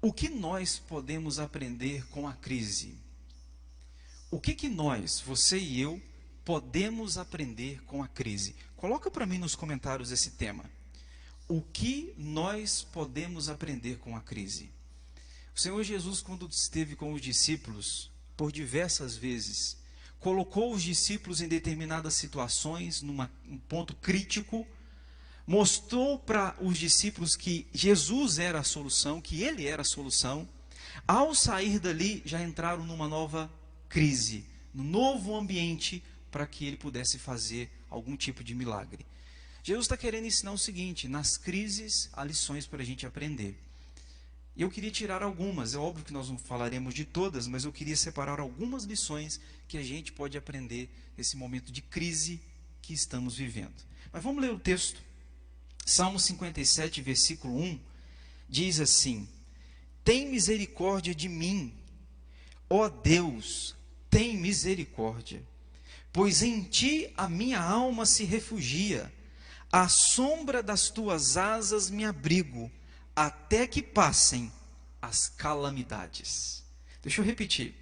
O que nós podemos aprender com a crise? O que nós, você e eu, podemos aprender com a crise? Coloca para mim nos comentários esse tema. O que nós podemos aprender com a crise? O Senhor Jesus, quando esteve com os discípulos, por diversas vezes, colocou os discípulos em determinadas situações, um ponto crítico, mostrou para os discípulos que Jesus era a solução, que Ele era a solução. Ao sair dali, já entraram numa nova crise, num novo ambiente, para que Ele pudesse fazer algum tipo de milagre. Jesus está querendo ensinar o seguinte: nas crises há lições para a gente aprender. E eu queria tirar algumas, é óbvio que nós não falaremos de todas, mas eu queria separar algumas lições que a gente pode aprender nesse momento de crise que estamos vivendo. Mas vamos ler o texto. Salmo 57, versículo 1, diz assim: tem misericórdia de mim, ó Deus, tem misericórdia, pois em ti a minha alma se refugia, à sombra das tuas asas me abrigo, até que passem as calamidades. Deixa eu repetir.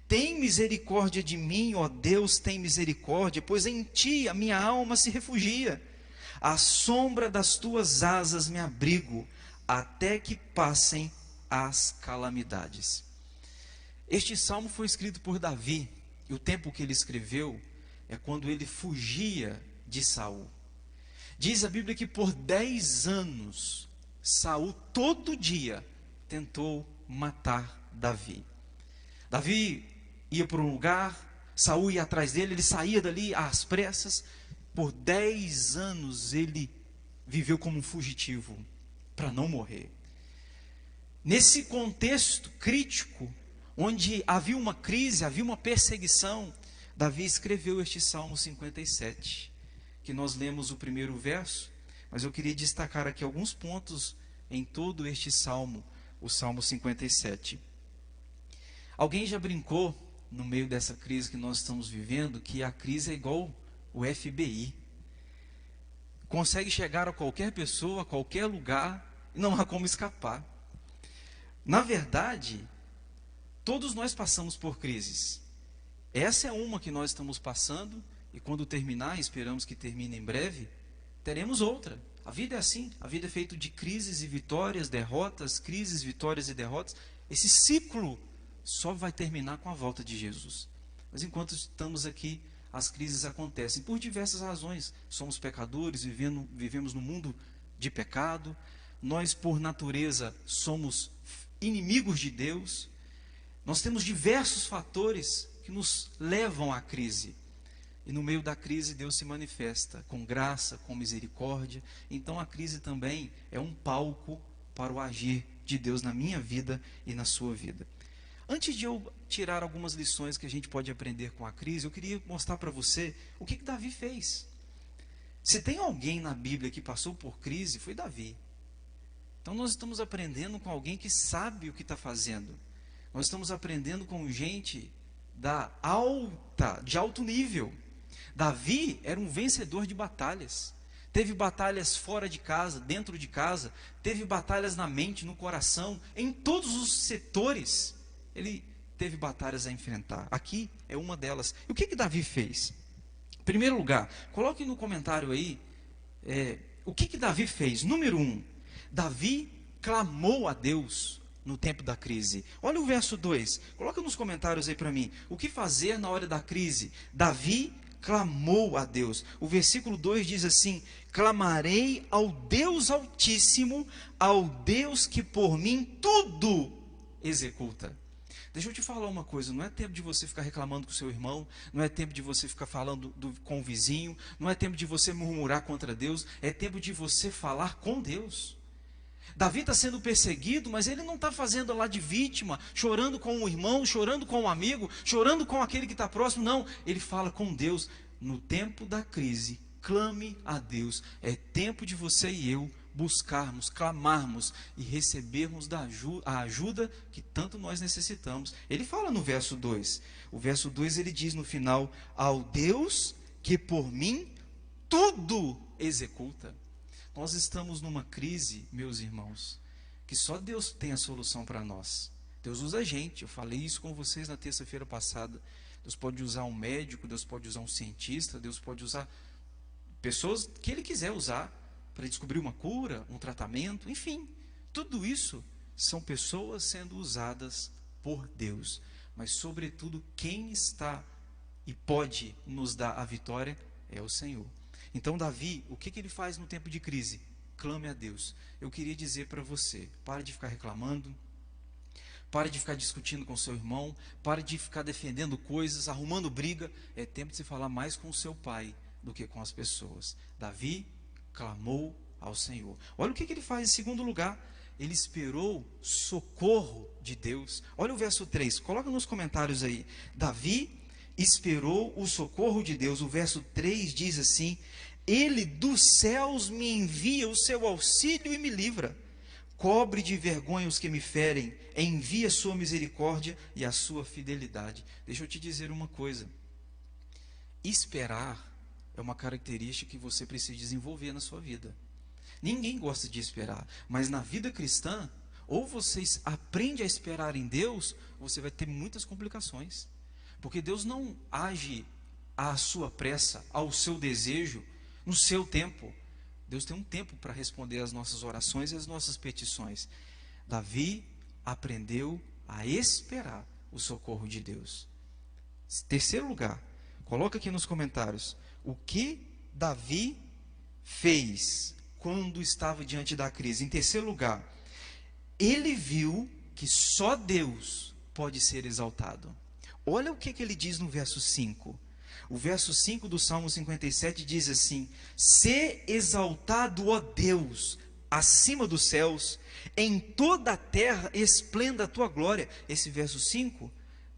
Tem misericórdia de mim, ó Deus, tem misericórdia, pois em ti a minha alma se refugia. À sombra das tuas asas me abrigo, até que passem as calamidades. Este salmo foi escrito por Davi, e o tempo que ele escreveu é quando ele fugia de Saul. Diz a Bíblia que por 10 anos, Saul todo dia tentou matar Davi. Davi ia para um lugar, Saul ia atrás dele, ele saía dali às pressas. Por 10 anos ele viveu como um fugitivo, para não morrer. Nesse contexto crítico, onde havia uma crise, havia uma perseguição, Davi escreveu este Salmo 57, que nós lemos o primeiro verso, mas eu queria destacar aqui alguns pontos em todo este Salmo, o Salmo 57. Alguém já brincou, no meio dessa crise que nós estamos vivendo, que a crise é igual o FBI. Consegue chegar a qualquer pessoa, a qualquer lugar, e não há como escapar. Na verdade, todos nós passamos por crises. Essa é uma que nós estamos passando, e quando terminar, esperamos que termine em breve, teremos outra. A vida é assim, a vida é feita de crises e vitórias, derrotas, crises, vitórias e derrotas. Esse ciclo só vai terminar com a volta de Jesus. Mas enquanto estamos aqui, as crises acontecem por diversas razões. Somos pecadores, vivemos num mundo de pecado. Nós, por natureza, somos inimigos de Deus. Nós temos diversos fatores que nos levam à crise. E no meio da crise, Deus se manifesta com graça, com misericórdia. Então a crise também é um palco para o agir de Deus na minha vida e na sua vida. Antes de eu tirar algumas lições que a gente pode aprender com a crise, eu queria mostrar para você o que Davi fez. Se tem alguém na Bíblia que passou por crise, foi Davi. Então nós estamos aprendendo com alguém que sabe o que está fazendo. Nós estamos aprendendo com gente de alto nível. Davi era um vencedor de batalhas. Teve batalhas fora de casa, dentro de casa. Teve batalhas na mente, no coração, em todos os setores. Ele teve batalhas a enfrentar. Aqui é uma delas. E o que Davi fez? Em primeiro lugar, coloque no comentário aí o que Davi fez. Número 1, Davi clamou a Deus no tempo da crise. Olha o verso 2. Coloca nos comentários aí para mim. O que fazer na hora da crise? Davi clamou a Deus. O versículo 2 diz assim: clamarei ao Deus Altíssimo, ao Deus que por mim tudo executa. Deixa eu te falar uma coisa, não é tempo de você ficar reclamando com o seu irmão, não é tempo de você ficar falando com o vizinho, não é tempo de você murmurar contra Deus, é tempo de você falar com Deus. Davi está sendo perseguido, mas ele não está fazendo lá de vítima, chorando com o irmão, chorando com o amigo, chorando com aquele que está próximo, não, ele fala com Deus. No tempo da crise, clame a Deus, é tempo de você e eu buscarmos, clamarmos e recebermos a ajuda que tanto nós necessitamos. Ele fala no verso 2, o verso 2 ele diz no final: ao Deus que por mim tudo executa. Nós estamos numa crise, meus irmãos, que só Deus tem a solução para nós. Deus usa a gente. Eu falei isso com vocês na terça-feira passada. Deus pode usar um médico, Deus pode usar um cientista, Deus pode usar pessoas que Ele quiser usar para descobrir uma cura, um tratamento, enfim. Tudo isso são pessoas sendo usadas por Deus. Mas, sobretudo, quem está e pode nos dar a vitória é o Senhor. Então, Davi, o que ele faz no tempo de crise? Clame a Deus. Eu queria dizer para você, pare de ficar reclamando, pare de ficar discutindo com seu irmão, pare de ficar defendendo coisas, arrumando briga. É tempo de se falar mais com o seu pai do que com as pessoas. Davi clamou ao Senhor. Olha o que ele faz em segundo lugar. Ele esperou socorro de Deus. Olha o verso 3, coloca nos comentários aí. Davi esperou o socorro de Deus. O verso 3 diz assim: Ele dos céus me envia o seu auxílio e me livra. Cobre de vergonha os que me ferem, envia a sua misericórdia e a sua fidelidade. Deixa eu te dizer uma coisa. Esperar é uma característica que você precisa desenvolver na sua vida. Ninguém gosta de esperar, mas na vida cristã, ou você aprende a esperar em Deus, ou você vai ter muitas complicações. Porque Deus não age à sua pressa, ao seu desejo, no seu tempo. Deus tem um tempo para responder às nossas orações e às nossas petições. Davi aprendeu a esperar o socorro de Deus. Terceiro lugar, coloca aqui nos comentários, o que Davi fez quando estava diante da crise. Em terceiro lugar, ele viu que só Deus pode ser exaltado. Olha o que ele diz no verso 5. O verso 5 do Salmo 57 diz assim: Sê exaltado, ó Deus, acima dos céus, em toda a terra esplenda a tua glória. Esse verso 5,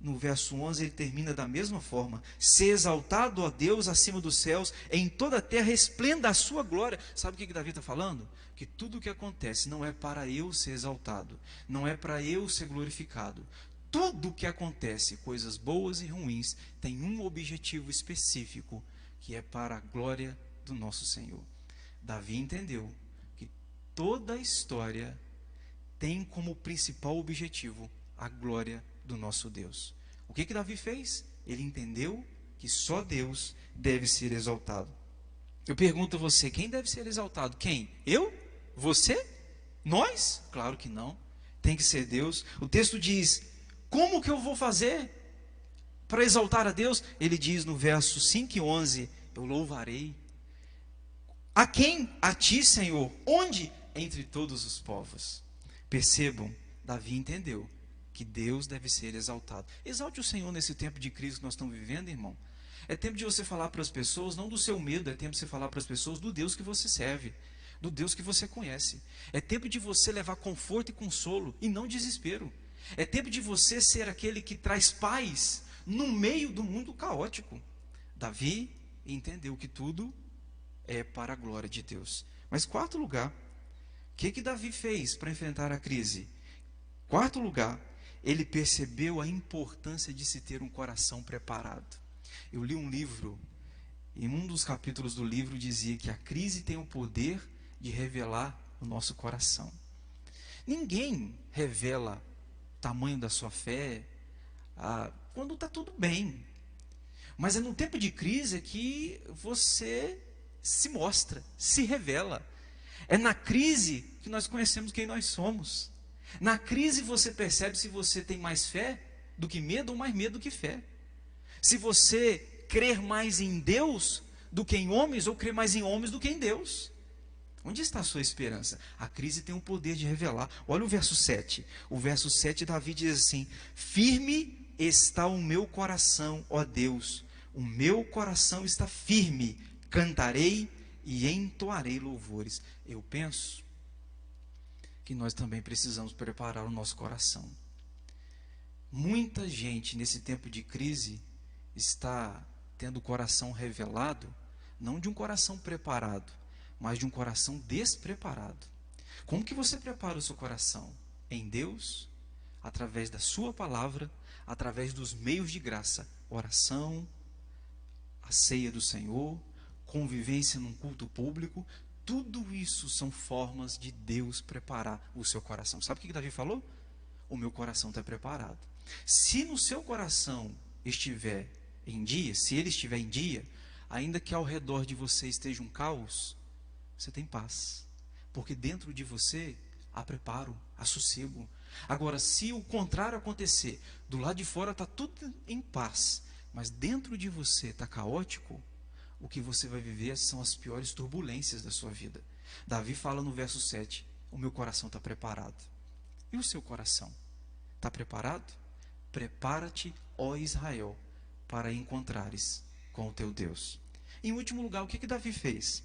no verso 11, ele termina da mesma forma: Sê exaltado, ó Deus, acima dos céus, em toda a terra esplenda a sua glória. Sabe o que Davi está falando? Que tudo o que acontece não é para eu ser exaltado, não é para eu ser glorificado. Tudo o que acontece, coisas boas e ruins, tem um objetivo específico, que é para a glória do nosso Senhor. Davi entendeu que toda a história tem como principal objetivo a glória do nosso Deus. O que Davi fez? Ele entendeu que só Deus deve ser exaltado. Eu pergunto a você, quem deve ser exaltado? Quem? Eu? Você? Nós? Claro que não. Tem que ser Deus. O texto diz: como que eu vou fazer para exaltar a Deus? Ele diz no verso 5 e 11: eu louvarei. A quem? A ti, Senhor. Onde? Entre todos os povos. Percebam, Davi entendeu que Deus deve ser exaltado. Exalte o Senhor nesse tempo de crise que nós estamos vivendo, irmão. É tempo de você falar para as pessoas, não do seu medo, é tempo de você falar para as pessoas do Deus que você serve, do Deus que você conhece. É tempo de você levar conforto e consolo, e não desespero. É tempo de você ser aquele que traz paz no meio do mundo caótico. Davi entendeu que tudo é para a glória de Deus. Mas quarto lugar, o que Davi fez para enfrentar a crise? Quarto lugar, ele percebeu a importância de se ter um coração preparado. Eu li um livro, e um dos capítulos do livro dizia que a crise tem o poder de revelar o nosso coração. Ninguém revela tamanho da sua fé quando está tudo bem, mas é no tempo de crise que você se mostra, se revela. É na crise que nós conhecemos quem nós somos. Na crise você percebe se você tem mais fé do que medo ou mais medo do que fé, se você crer mais em Deus do que em homens ou crer mais em homens do que em Deus. Onde está a sua esperança? A crise tem o poder de revelar. Olha o verso 7. O verso 7, Davi diz assim: firme está o meu coração, ó Deus. O meu coração está firme. Cantarei e entoarei louvores. Eu penso que nós também precisamos preparar o nosso coração. Muita gente nesse tempo de crise está tendo o coração revelado, não de um coração preparado, mas de um coração despreparado. Como que você prepara o seu coração? Em Deus, através da sua palavra, através dos meios de graça, oração, a ceia do Senhor, convivência num culto público. Tudo isso são formas de Deus preparar o seu coração. Sabe o que Davi falou? O meu coração está preparado. Se no seu coração estiver em dia, se ele estiver em dia, ainda que ao redor de você esteja um caos, você tem paz. Porque dentro de você há preparo, há sossego. Agora, se o contrário acontecer, do lado de fora está tudo em paz, mas dentro de você está caótico, o que você vai viver são as piores turbulências da sua vida. Davi fala no verso 7, o meu coração está preparado. E o seu coração? Está preparado? Prepara-te, ó Israel, para encontrares com o teu Deus. Em último lugar, o que Davi fez?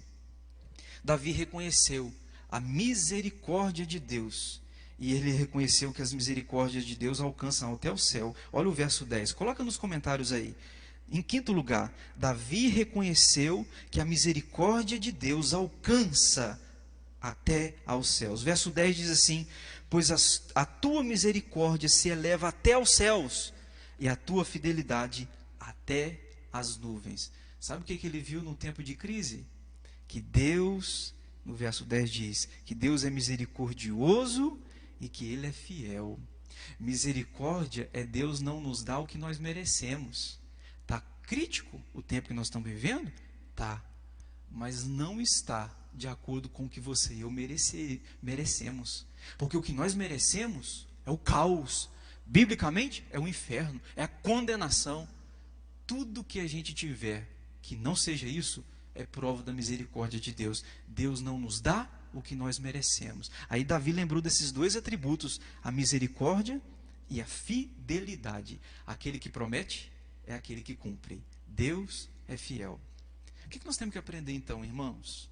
Davi reconheceu a misericórdia de Deus. E ele reconheceu que as misericórdias de Deus alcançam até o céu. Olha o verso 10. Coloca nos comentários aí. Em quinto lugar, Davi reconheceu que a misericórdia de Deus alcança até aos céus. Verso 10 diz assim: pois a tua misericórdia se eleva até aos céus, e a tua fidelidade até as nuvens. Sabe o que ele viu no tempo de crise? Que Deus, no verso 10 diz, que Deus é misericordioso e que Ele é fiel. Misericórdia é Deus não nos dar o que nós merecemos. Está crítico o tempo que nós estamos vivendo? Tá. Mas não está de acordo com o que você e eu merecemos. Porque o que nós merecemos é o caos. Biblicamente, é o inferno, é a condenação. Tudo que a gente tiver que não seja isso, é prova da misericórdia de Deus. Deus não nos dá o que nós merecemos. Aí Davi lembrou desses dois atributos, a misericórdia e a fidelidade. Aquele que promete é aquele que cumpre. Deus é fiel. O que nós temos que aprender então, irmãos?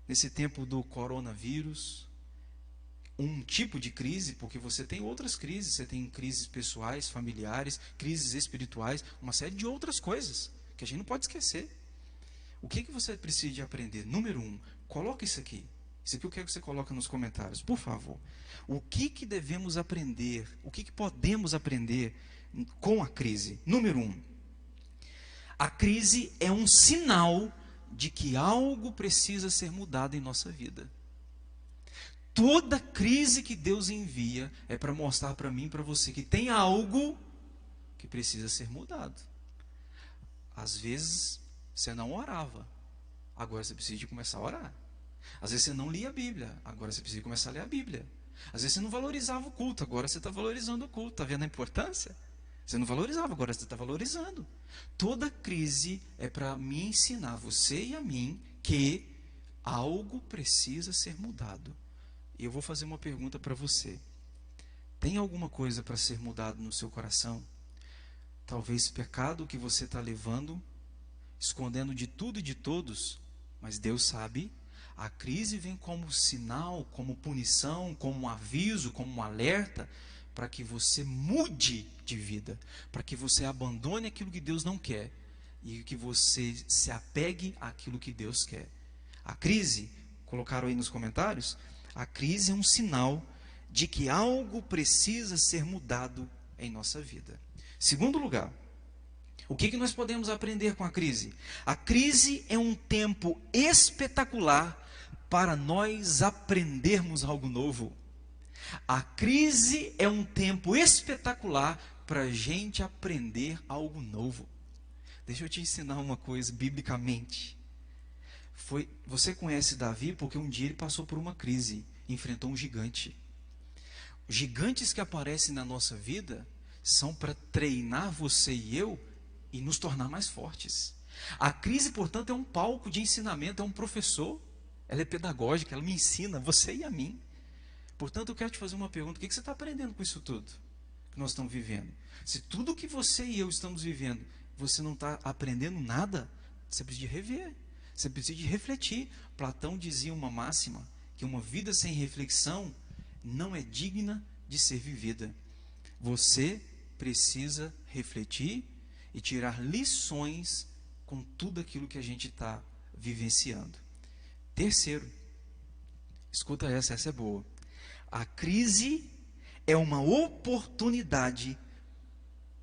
Nesse tempo do coronavírus, um tipo de crise, porque você tem outras crises, você tem crises pessoais, familiares, crises espirituais, uma série de outras coisas que a gente não pode esquecer. O que você precisa de aprender? Número 1, coloca isso aqui. Isso aqui eu quero que você coloque nos comentários, por favor. O que devemos aprender? O que podemos aprender com a crise? Número 1, a crise é um sinal de que algo precisa ser mudado em nossa vida. Toda crise que Deus envia é para mostrar para mim e para você que tem algo que precisa ser mudado. Às vezes você não orava, agora você precisa de começar a orar. Às vezes você não lia a Bíblia, agora você precisa começar a ler a Bíblia. Às vezes você não valorizava o culto, agora você está valorizando o culto. Está vendo a importância? Você não valorizava, agora você está valorizando. Toda crise é para me ensinar, você e a mim, que algo precisa ser mudado. E eu vou fazer uma pergunta para você. Tem alguma coisa para ser mudado no seu coração? Talvez pecado que você está levando, escondendo de tudo e de todos, mas Deus sabe. A crise vem como sinal, como punição, como um aviso, como um alerta, para que você mude de vida, para que você abandone aquilo que Deus não quer e que você se apegue àquilo que Deus quer. A crise, colocaram aí nos comentários, a crise é um sinal de que algo precisa ser mudado em nossa vida. Segundo lugar, o que nós podemos aprender com a crise? A crise é um tempo espetacular para nós aprendermos algo novo. A crise é um tempo espetacular para a gente aprender algo novo. Deixa eu te ensinar uma coisa biblicamente. Você conhece Davi porque um dia ele passou por uma crise, enfrentou um gigante. Gigantes que aparecem na nossa vida são para treinar você e eu e nos tornar mais fortes. A crise, portanto, é um palco de ensinamento, é um professor. Ela é pedagógica, ela me ensina, você e a mim. Portanto, eu quero te fazer uma pergunta. O que você está aprendendo com isso tudo que nós estamos vivendo? Se tudo que você e eu estamos vivendo, você não está aprendendo nada, você precisa de rever. Você precisa de refletir. Platão dizia uma máxima, que uma vida sem reflexão não é digna de ser vivida. Você precisa refletir e tirar lições com tudo aquilo que a gente está vivenciando. Terceiro, escuta essa é boa. A crise é uma oportunidade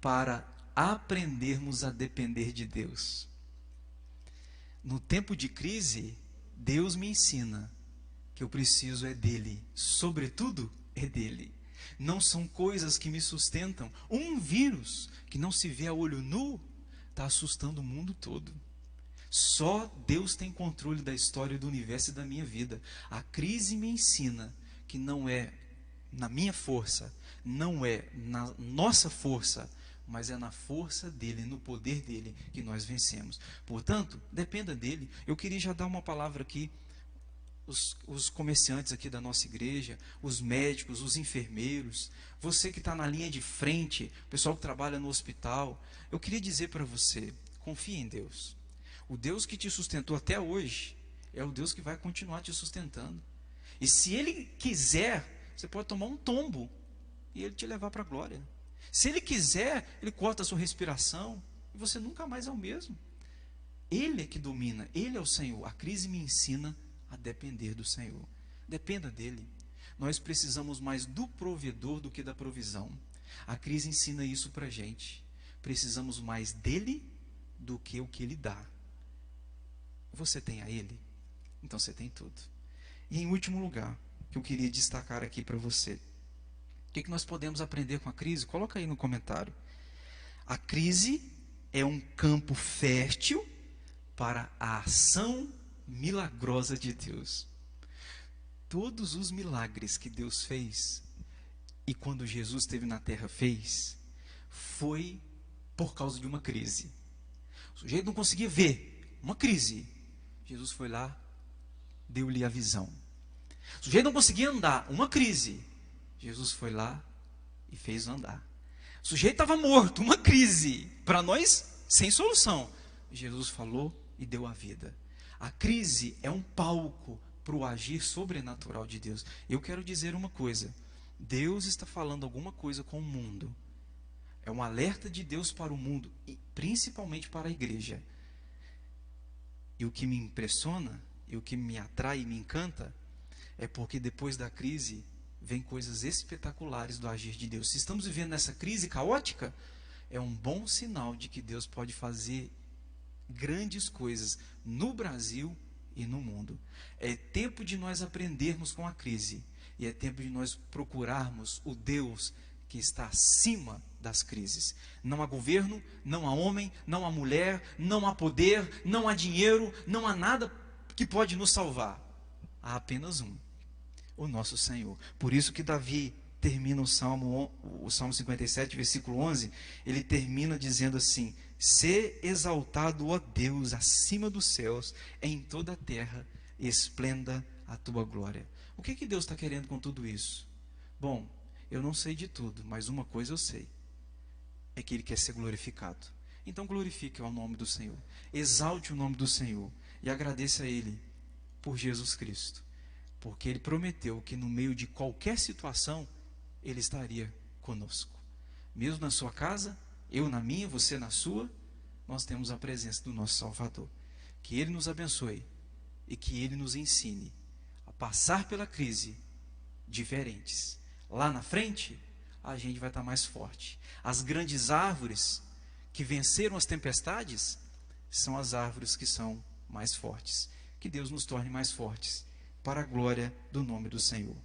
para aprendermos a depender de Deus. No tempo de crise, Deus me ensina que eu preciso é dele, sobretudo é dele. Não são coisas que me sustentam. Um vírus que não se vê a olho nu está assustando o mundo todo. Só Deus tem controle da história do universo e da minha vida. A crise me ensina que não é na minha força, não é na nossa força, mas é na força dele, no poder dele que nós vencemos. Portanto, dependa dele. Eu queria já dar uma palavra aqui. Os comerciantes aqui da nossa igreja, os médicos, os enfermeiros, você que está na linha de frente, o pessoal que trabalha no hospital, eu queria dizer para você, confie em Deus. O Deus que te sustentou até hoje é o Deus que vai continuar te sustentando. E se Ele quiser, você pode tomar um tombo e Ele te levar para a glória. Se Ele quiser, Ele corta a sua respiração e você nunca mais é o mesmo. Ele é que domina, Ele é o Senhor. A crise me ensina a depender do Senhor. Dependa dele. Nós precisamos mais do provedor do que da provisão. A crise ensina isso para a gente. Precisamos mais dele do que o que ele dá. Você tem a ele? Então você tem tudo. E em último lugar, que eu queria destacar aqui para você. O que nós podemos aprender com a crise? Coloca aí no comentário. A crise é um campo fértil para a ação milagrosa de Deus. Todos os milagres que Deus fez, e quando Jesus esteve na terra fez, foi por causa de uma crise. O sujeito não conseguia ver, uma crise. Jesus foi lá, deu-lhe a visão. O sujeito não conseguia andar, uma crise. Jesus foi lá e fez andar. O sujeito estava morto, uma crise. Para nós, sem solução. Jesus falou e deu a vida. A crise é um palco para o agir sobrenatural de Deus. Eu quero dizer uma coisa. Deus está falando alguma coisa com o mundo. É um alerta de Deus para o mundo, e principalmente para a igreja. E o que me impressiona, e o que me atrai e me encanta, é porque depois da crise vem coisas espetaculares do agir de Deus. Se estamos vivendo nessa crise caótica, é um bom sinal de que Deus pode fazer grandes coisas no Brasil e no mundo. É tempo de nós aprendermos com a crise. E é tempo de nós procurarmos o Deus que está acima das crises. Não há governo, não há homem, não há mulher, não há poder, não há dinheiro, não há nada que pode nos salvar. Há apenas um, o nosso Senhor. Por isso que Davi termina o Salmo 57, versículo 11, ele termina dizendo assim: "Sê exaltado, ó Deus, acima dos céus, em toda a terra, esplenda a tua glória." O que Deus está querendo com tudo isso? Bom, eu não sei de tudo, mas uma coisa eu sei, é que Ele quer ser glorificado. Então glorifique o nome do Senhor, exalte o nome do Senhor, e agradeça a Ele por Jesus Cristo, porque Ele prometeu que no meio de qualquer situação, Ele estaria conosco. Mesmo na sua casa, eu na minha, você na sua, nós temos a presença do nosso Salvador. Que Ele nos abençoe e que Ele nos ensine a passar pela crise diferentes. Lá na frente, a gente vai estar mais forte. As grandes árvores que venceram as tempestades são as árvores que são mais fortes. Que Deus nos torne mais fortes, para a glória do nome do Senhor.